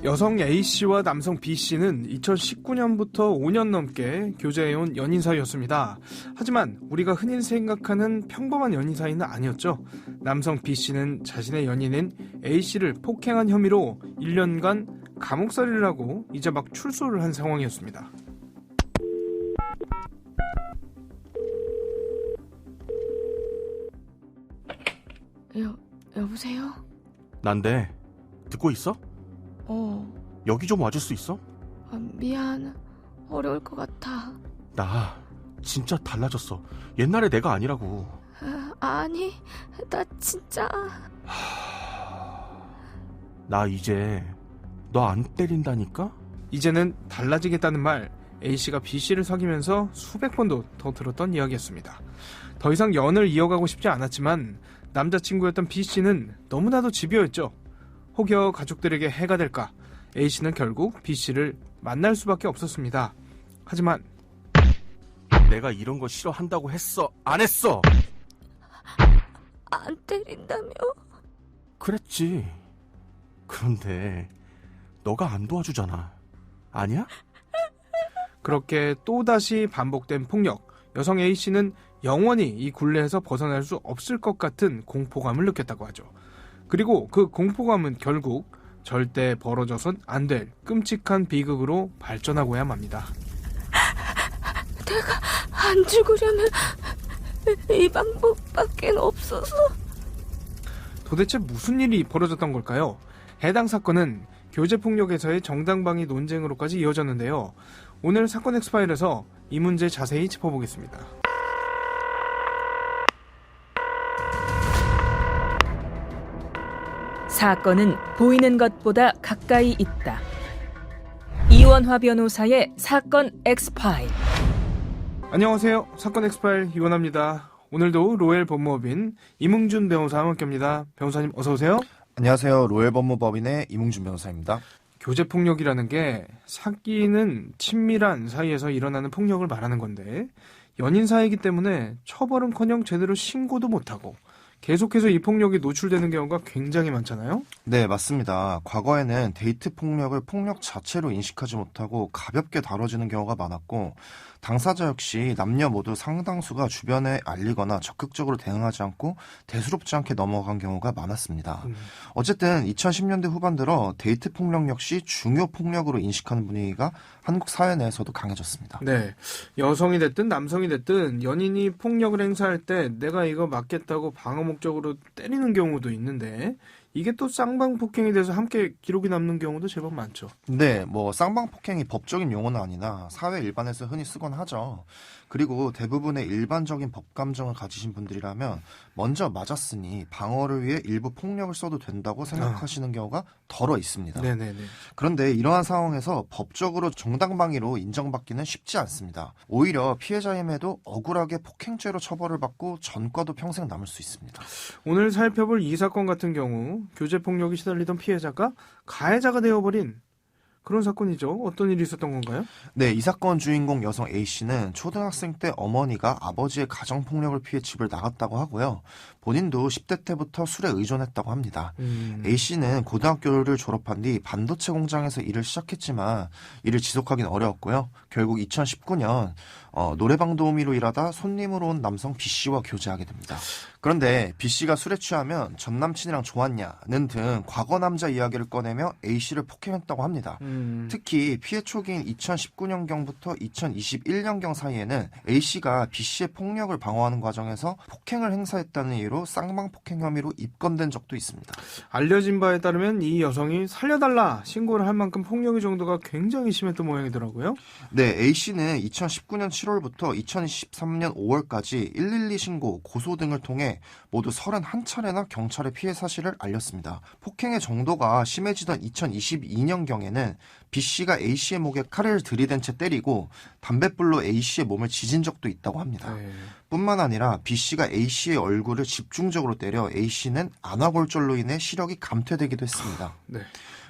여성 A씨와 남성 B씨는 2019년부터 5년 넘게 교제해온 연인 사이였습니다. 하지만 우리가 흔히 생각하는 평범한 연인 사이는 아니었죠. 남성 B씨는 자신의 연인인 A씨를 폭행한 혐의로 1년간 감옥살이를 하고 이제 막 출소를 한 상황이었습니다. 여보세요? 난데 듣고 있어? 여기 좀 와줄 수 있어? 미안. 어려울 것 같아. 나 진짜 달라졌어. 옛날에 내가 아니라고. 아니, 나 진짜... 나 이제 너 안 때린다니까? 이제는 달라지겠다는 말, A씨가 B씨를 사귀면서 수백 번도 더 들었던 이야기였습니다. 더 이상 연을 이어가고 싶지 않았지만 남자친구였던 B씨는 너무나도 집요했죠. 혹여 가족들에게 해가 될까 A씨는 결국 B씨를 만날 수밖에 없었습니다. 하지만 내가 이런 거 싫어한다고 했어? 안 했어? 안 때린다며? 그랬지. 그런데 너가 안 도와주잖아. 아니야? 그렇게 또다시 반복된 폭력, 여성 A씨는 영원히 이 굴레에서 벗어날 수 없을 것 같은 공포감을 느꼈다고 하죠. 그리고 그 공포감은 결국 절대 벌어져선 안 될 끔찍한 비극으로 발전하고야 맙니다. 내가 안 죽으려면 이 방법밖에 없어서. 도대체 무슨 일이 벌어졌던 걸까요? 해당 사건은 교제폭력에서의 정당방위 논쟁으로까지 이어졌는데요. 오늘 사건 엑스파일에서 이 문제 자세히 짚어보겠습니다. 사건은 보이는 것보다 가까이 있다. 이원화 변호사의 사건 엑스파일. 안녕하세요. 사건 엑스파일 이원화입니다. 오늘도 로엘 법무법인 이뭉준 변호사와 함께합니다. 변호사님 어서 오세요. 안녕하세요. 로엘 법무법인의 이뭉준 변호사입니다. 교제폭력이라는 게 사귀는 친밀한 사이에서 일어나는 폭력을 말하는 건데 연인 사이이기 때문에 처벌은커녕 제대로 신고도 못하고 계속해서 이 폭력이 노출되는 경우가 굉장히 많잖아요. 네, 맞습니다. 과거에는 데이트 폭력을 폭력 자체로 인식하지 못하고 가볍게 다뤄지는 경우가 많았고 당사자 역시 남녀 모두 상당수가 주변에 알리거나 적극적으로 대응하지 않고 대수롭지 않게 넘어간 경우가 많았습니다. 어쨌든 2010년대 후반 들어 데이트 폭력 역시 중요 폭력으로 인식하는 분위기가 한국 사회 내에서도 강해졌습니다. 네, 여성이 됐든 남성이 됐든 연인이 폭력을 행사할 때 내가 이거 맞겠다고 방어 목적으로 때리는 경우도 있는데 이게 또 쌍방폭행이 돼서 함께 기록이 남는 경우도 제법 많죠. 네, 쌍방폭행이 법적인 용어는 아니나 사회 일반에서 흔히 쓰곤 하죠. 그리고 대부분의 일반적인 법감정을 가지신 분들이라면 먼저 맞았으니 방어를 위해 일부 폭력을 써도 된다고 생각하시는 경우가 덜어 있습니다. 네네네. 그런데 이러한 상황에서 법적으로 정당방위로 인정받기는 쉽지 않습니다. 오히려 피해자임에도 억울하게 폭행죄로 처벌을 받고 전과도 평생 남을 수 있습니다. 오늘 살펴볼 이 사건 같은 경우 교제폭력이 시달리던 피해자가 가해자가 되어버린 그런 사건이죠. 어떤 일이 있었던 건가요? 네, 이 사건 주인공 여성 A씨는 초등학생 때 어머니가 아버지의 가정폭력을 피해 집을 나갔다고 하고요. 본인도 10대 때부터 술에 의존했다고 합니다. A씨는 고등학교를 졸업한 뒤 반도체 공장에서 일을 시작했지만 일을 지속하기는 어려웠고요. 결국 2019년 노래방 도우미로 일하다 손님으로 온 남성 B씨와 교제하게 됩니다. 그런데 B씨가 술에 취하면 전 남친이랑 좋았냐는 등 과거 남자 이야기를 꺼내며 A씨를 폭행했다고 합니다. 특히 피해 초기인 2019년경부터 2021년경 사이에는 A씨가 B씨의 폭력을 방어하는 과정에서 폭행을 행사했다는 이유로 쌍방폭행 혐의로 입건된 적도 있습니다. 알려진 바에 따르면 이 여성이 살려달라 신고를 할 만큼 폭력의 정도가 굉장히 심했던 모양이더라고요. 네, A씨는 2019년 7월부터 2023년 5월까지 112 신고, 고소 등을 통해 모두 31차례나 경찰에 피해 사실을 알렸습니다. 폭행의 정도가 심해지던 2022년경에는 B씨가 A씨의 목에 칼을 들이댄 채 때리고 담뱃불로 A씨의 몸을 지진 적도 있다고 합니다. 네. 뿐만 아니라 B씨가 A씨의 얼굴을 집중적으로 때려 A씨는 안화골절로 인해 시력이 감퇴되기도 했습니다. 네.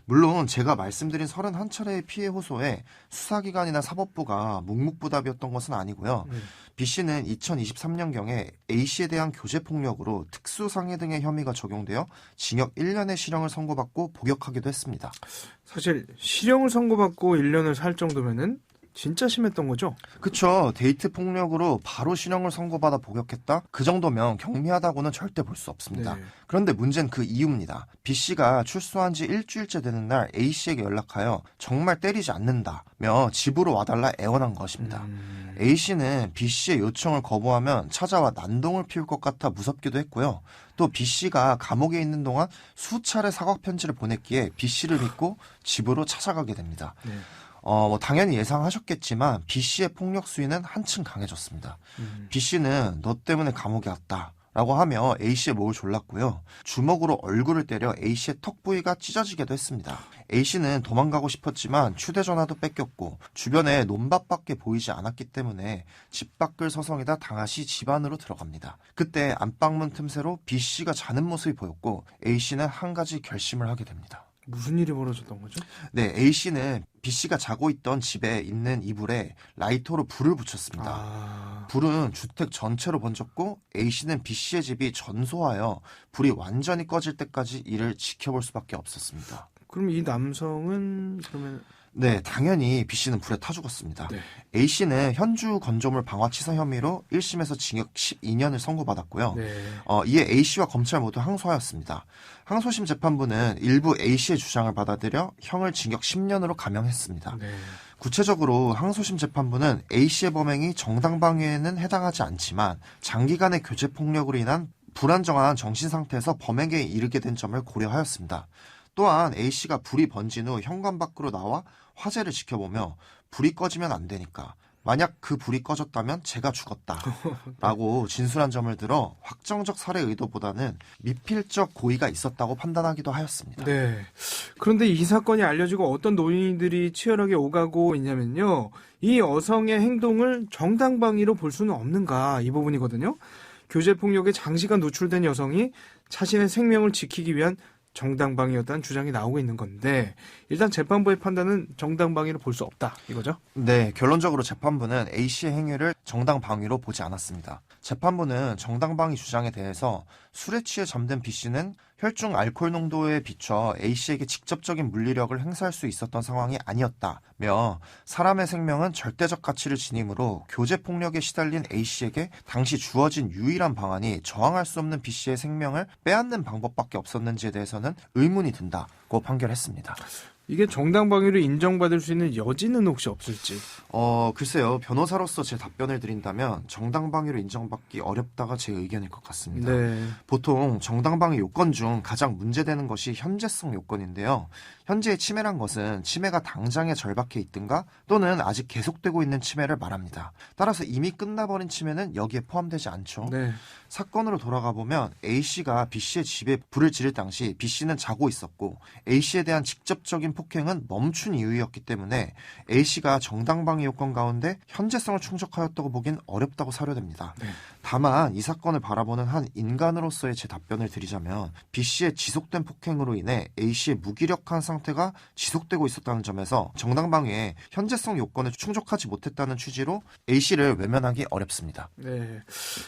물론 제가 말씀드린 31차례의 피해 호소에 수사기관이나 사법부가 묵묵부답이었던 것은 아니고요. B씨는 2023년경에 A씨에 대한 교제폭력으로 특수상해 등의 혐의가 적용되어 징역 1년의 실형을 선고받고 복역하기도 했습니다. 사실 실형을 선고받고 1년을 살 정도면은 진짜 심했던 거죠? 그쵸. 데이트 폭력으로 바로 실형을 선고받아 복역했다? 그 정도면 경미하다고는 절대 볼 수 없습니다. 네. 그런데 문제는 그 이유입니다. B씨가 출소한 지 일주일째 되는 날 A씨에게 연락하여 정말 때리지 않는다며 집으로 와달라 애원한 것입니다. A씨는 B씨의 요청을 거부하면 찾아와 난동을 피울 것 같아 무섭기도 했고요. 또 B씨가 감옥에 있는 동안 수차례 사과 편지를 보냈기에 B씨를 믿고 집으로 찾아가게 됩니다. 네. 당연히 예상하셨겠지만 B씨의 폭력 수위는 한층 강해졌습니다. B씨는 너 때문에 감옥에 왔다 라고 하며 A씨의 목을 졸랐고요. 주먹으로 얼굴을 때려 A씨의 턱 부위가 찢어지기도 했습니다. A씨는 도망가고 싶었지만 휴대전화도 뺏겼고 주변에 논밭밖에 보이지 않았기 때문에 집 밖을 서성이다 당하시 집 안으로 들어갑니다. 그때 안방문 틈새로 B씨가 자는 모습이 보였고 A씨는 한 가지 결심을 하게 됩니다. 무슨 일이 벌어졌던 거죠? 네, A씨는 B씨가 자고 있던 집에 있는 이불에 라이터로 불을 붙였습니다. 불은 주택 전체로 번졌고 A씨는 B씨의 집이 전소하여 불이 완전히 꺼질 때까지 이를 지켜볼 수밖에 없었습니다. 그럼 이 남성은 그러면 네, 당연히 B씨는 불에 타 죽었습니다. 네. A씨는 현주 건조물 방화치사 혐의로 1심에서 징역 12년을 선고받았고요. 네. 이에 A씨와 검찰 모두 항소하였습니다. 항소심 재판부는 일부 A씨의 주장을 받아들여 형을 징역 10년으로 감형했습니다. 네. 구체적으로 항소심 재판부는 A씨의 범행이 정당방위에는 해당하지 않지만 장기간의 교제폭력으로 인한 불안정한 정신상태에서 범행에 이르게 된 점을 고려하였습니다. 또한 A씨가 불이 번진 후 현관 밖으로 나와 화재를 지켜보며 불이 꺼지면 안 되니까 만약 그 불이 꺼졌다면 제가 죽었다라고 진술한 점을 들어 확정적 살해 의도보다는 미필적 고의가 있었다고 판단하기도 하였습니다. 네. 그런데 이 사건이 알려지고 어떤 논의들이 치열하게 오가고 있냐면요. 이 여성의 행동을 정당방위로 볼 수는 없는가 이 부분이거든요. 교제폭력에 장시간 노출된 여성이 자신의 생명을 지키기 위한 정당방위였다는 주장이 나오고 있는 건데 일단 재판부의 판단은 정당방위로 볼 수 없다 이거죠? 네, 결론적으로 재판부는 A씨의 행위를 정당방위로 보지 않았습니다. 재판부는 정당방위 주장에 대해서 술에 취해 잠든 B씨는 혈중 알코올 농도에 비춰 A씨에게 직접적인 물리력을 행사할 수 있었던 상황이 아니었다며 사람의 생명은 절대적 가치를 지니므로 교제폭력에 시달린 A씨에게 당시 주어진 유일한 방안이 저항할 수 없는 B씨의 생명을 빼앗는 방법밖에 없었는지에 대해서는 의문이 든다고 판결했습니다. 이게 정당방위로 인정받을 수 있는 여지는 혹시 없을지? 글쎄요. 변호사로서 제 답변을 드린다면 정당방위로 인정받기 어렵다가 제 의견일 것 같습니다. 네. 보통 정당방위 요건 중 가장 문제되는 것이 현재성 요건인데요. 현재의 침해란 것은 침해가 당장에 절박해 있든가 또는 아직 계속되고 있는 침해를 말합니다. 따라서 이미 끝나버린 침해는 여기에 포함되지 않죠. 네. 사건으로 돌아가 보면 A씨가 B씨의 집에 불을 지를 당시 B씨는 자고 있었고 A씨에 대한 직접적인 폭행은 멈춘 이유였기 때문에 A씨가 정당방위 요건 가운데 현재성을 충족하였다고 보긴 어렵다고 사료됩니다. 네. 다만 이 사건을 바라보는 한 인간으로서의 제 답변을 드리자면 B씨의 지속된 폭행으로 인해 A씨의 무기력한 상태가 지속되고 있었다는 점에서 정당방위의 현재성 요건을 충족하지 못했다는 취지로 A씨를 외면하기 어렵습니다. 네.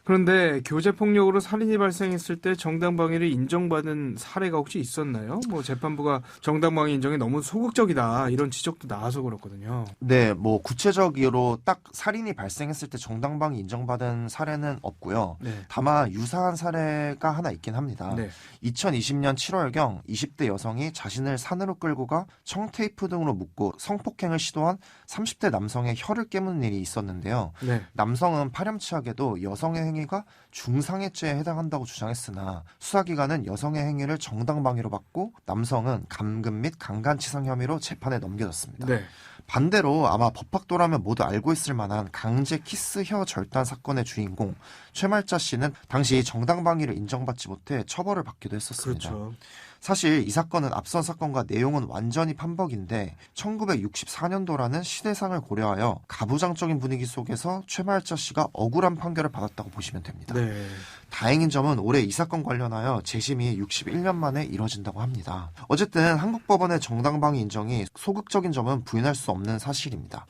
그런데 교제폭력으로 살인이 발생했을 때 정당방위를 인정받은 사례가 혹시 있었나요? 뭐 재판부가 정당방위 인정이 너무 소극적이다 이런 지적도 나와서 그렇거든요. 네, 구체적으로 딱 살인이 발생했을 때 정당방위 인정받은 사례는 없고요. 네. 다만 유사한 사례가 하나 있긴 합니다. 네. 2020년 7월경 20대 여성이 자신을 산으로 끌고 가 청테이프 등으로 묶고 성폭행을 시도한 30대 남성의 혀를 깨무는 일이 있었는데요. 네. 남성은 파렴치하게도 여성의 행위가 중상해죄에 해당한다고 주장했으나 수사기관은 여성의 행위를 정당방위로 받고 남성은 감금 및 강간치상 혐의로 재판에 넘겨졌습니다. 네. 반대로 아마 법학도라면 모두 알고 있을 만한 강제 키스 혀 절단 사건의 주인공 최말자 씨는 당시 정당방위를 인정받지 못해 처벌을 받기도 했었습니다. 그렇죠. 사실 이 사건은 앞선 사건과 내용은 완전히 판박인데 1964년도라는 시대상을 고려하여 가부장적인 분위기 속에서 최말자 씨가 억울한 판결을 받았다고 보시면 됩니다. 네. 다행인 점은 올해 이 사건 관련하여 재심이 61년 만에 이뤄진다고 합니다. 어쨌든 한국 법원의 정당방위 인정이 소극적인 점은 부인할 수 없는 사실입니다.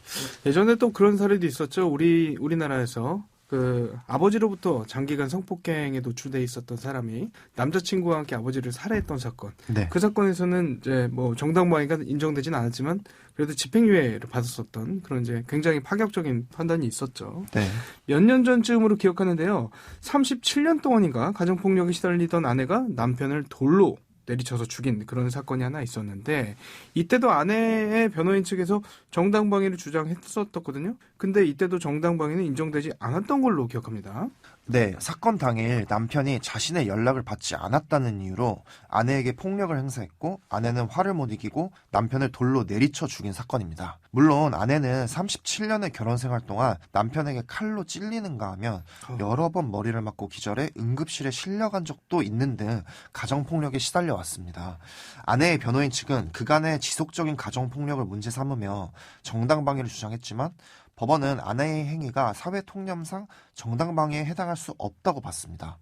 예전에 또 그런 사례도 있었죠. 우리나라에서 그 아버지로부터 장기간 성폭행에 노출돼 있었던 사람이 남자친구와 함께 아버지를 살해했던 사건. 네. 그 사건에서는 이제 뭐 정당방위가 인정되진 않았지만 그래도 집행유예를 받았었던 그런 이제 굉장히 파격적인 판단이 있었죠. 네. 몇 년 전쯤으로 기억하는데요. 37년 동안인가 가정폭력에 시달리던 아내가 남편을 돌로 내리쳐서 죽인 그런 사건이 하나 있었는데 이때도 아내의 변호인 측에서 정당방위를 주장했었거든요. 근데 이때도 정당방위는 인정되지 않았던 걸로 기억합니다. 네, 사건 당일 남편이 자신의 연락을 받지 않았다는 이유로 아내에게 폭력을 행사했고 아내는 화를 못 이기고 남편을 돌로 내리쳐 죽인 사건입니다. 물론 아내는 37년의 결혼 생활 동안 남편에게 칼로 찔리는가 하면 여러 번 머리를 맞고 기절해 응급실에 실려간 적도 있는 등 가정폭력에 시달려 왔습니다. 아내의 변호인 측은 그간의 지속적인 가정폭력을 문제 삼으며 정당방위를 주장했지만 법원은 아내의 행위가 사회통념상 정당방위에 해당할 수 없다고 봤습니다.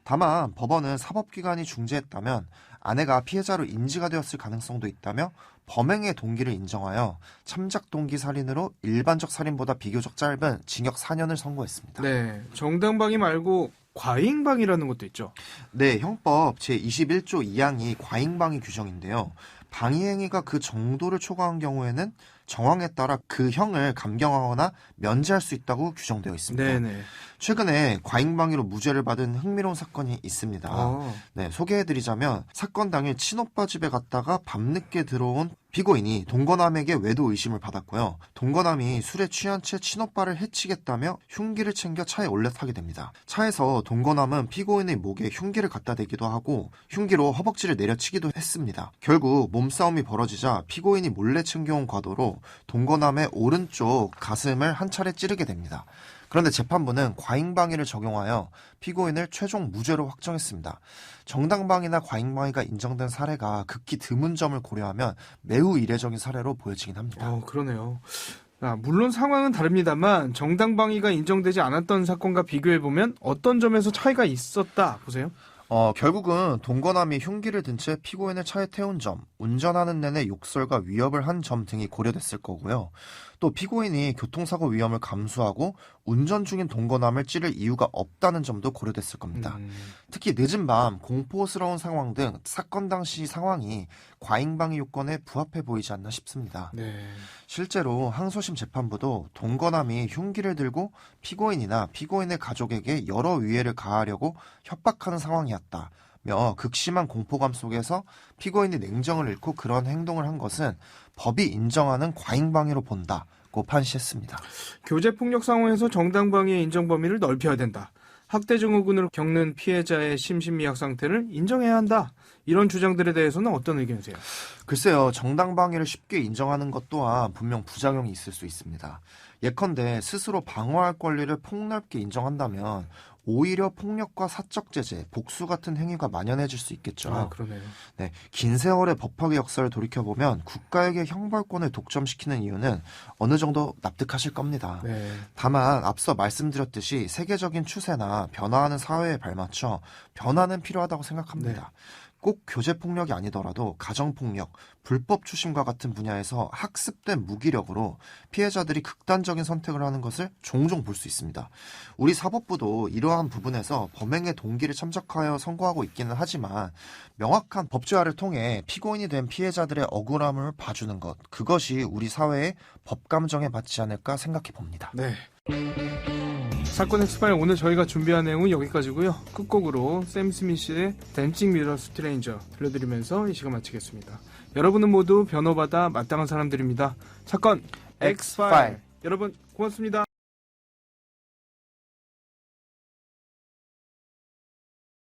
다만 법원은 사법기관이 중재했다면 아내가 피해자로 인지가 되었을 가능성도 있다며 범행의 동기를 인정하여 참작 동기 살인으로 일반적 살인보다 비교적 짧은 징역 4년을 선고했습니다. 네, 정당방위 말고 과잉방위라는 것도 있죠. 네, 형법 제21조 2항이 과잉방위 규정인데요. 방위행위가 그 정도를 초과한 경우에는 정황에 따라 그 형을 감경하거나 면제할 수 있다고 규정되어 있습니다. 네네. 최근에 과잉방위로 무죄를 받은 흥미로운 사건이 있습니다. 네, 소개해드리자면 사건 당일 친오빠 집에 갔다가 밤늦게 들어온 피고인이 동거남에게 외도 의심을 받았고요. 동거남이 술에 취한 채 친오빠를 해치겠다며 흉기를 챙겨 차에 올라타게 됩니다. 차에서 동거남은 피고인의 목에 흉기를 갖다 대기도 하고 흉기로 허벅지를 내려치기도 했습니다. 결국 몸싸움이 벌어지자 피고인이 몰래 챙겨온 과도로 동거남의 오른쪽 가슴을 한 차례 찌르게 됩니다. 그런데 재판부는 과잉방위를 적용하여 피고인을 최종 무죄로 확정했습니다. 정당방위나 과잉방위가 인정된 사례가 극히 드문 점을 고려하면 매우 이례적인 사례로 보여지긴 합니다. 그러네요. 물론 상황은 다릅니다만 정당방위가 인정되지 않았던 사건과 비교해보면 어떤 점에서 차이가 있었다 보세요? 결국은 동거남이 흉기를 든 채 피고인을 차에 태운 점, 운전하는 내내 욕설과 위협을 한 점 등이 고려됐을 거고요. 또 피고인이 교통사고 위험을 감수하고 운전 중인 동거남을 찌를 이유가 없다는 점도 고려됐을 겁니다. 특히 늦은 밤, 공포스러운 상황 등 사건 당시 상황이 과잉방위 요건에 부합해 보이지 않나 싶습니다. 네. 실제로 항소심 재판부도 동거남이 흉기를 들고 피고인이나 피고인의 가족에게 여러 위해를 가하려고 협박하는 상황이었다. 며 극심한 공포감 속에서 피고인이 냉정을 잃고 그런 행동을 한 것은 법이 인정하는 과잉방위로 본다고 판시했습니다. 교제폭력 상황에서 정당방위의 인정 범위를 넓혀야 된다. 학대 증후군을 겪는 피해자의 심신미약 상태를 인정해야 한다. 이런 주장들에 대해서는 어떤 의견이세요? 글쎄요, 정당방위를 쉽게 인정하는 것 또한 분명 부작용이 있을 수 있습니다. 예컨대 스스로 방어할 권리를 폭넓게 인정한다면 오히려 폭력과 사적 제재, 복수 같은 행위가 만연해질 수 있겠죠. 그러네요. 네, 긴 세월의 법학의 역사를 돌이켜보면 국가에게 형벌권을 독점시키는 이유는 어느 정도 납득하실 겁니다. 네. 다만 앞서 말씀드렸듯이 세계적인 추세나 변화하는 사회에 발맞춰 변화는 필요하다고 생각합니다. 꼭 교제폭력이 아니더라도 가정폭력, 불법 추심과 같은 분야에서 학습된 무기력으로 피해자들이 극단적인 선택을 하는 것을 종종 볼 수 있습니다. 우리 사법부도 이러한 부분에서 범행의 동기를 참작하여 선고하고 있기는 하지만 명확한 법제화를 통해 피고인이 된 피해자들의 억울함을 봐주는 것, 그것이 우리 사회의 법감정에 맞지 않을까 생각해 봅니다. 네. 사건 엑스파일 오늘 저희가 준비한 내용은 여기까지고요. 끝곡으로 샘 스미스의 댄싱 미러 스트레인저 들려드리면서 이 시간 마치겠습니다. 여러분은 모두 변호받아 마땅한 사람들입니다. 사건 엑스파일 여러분 고맙습니다.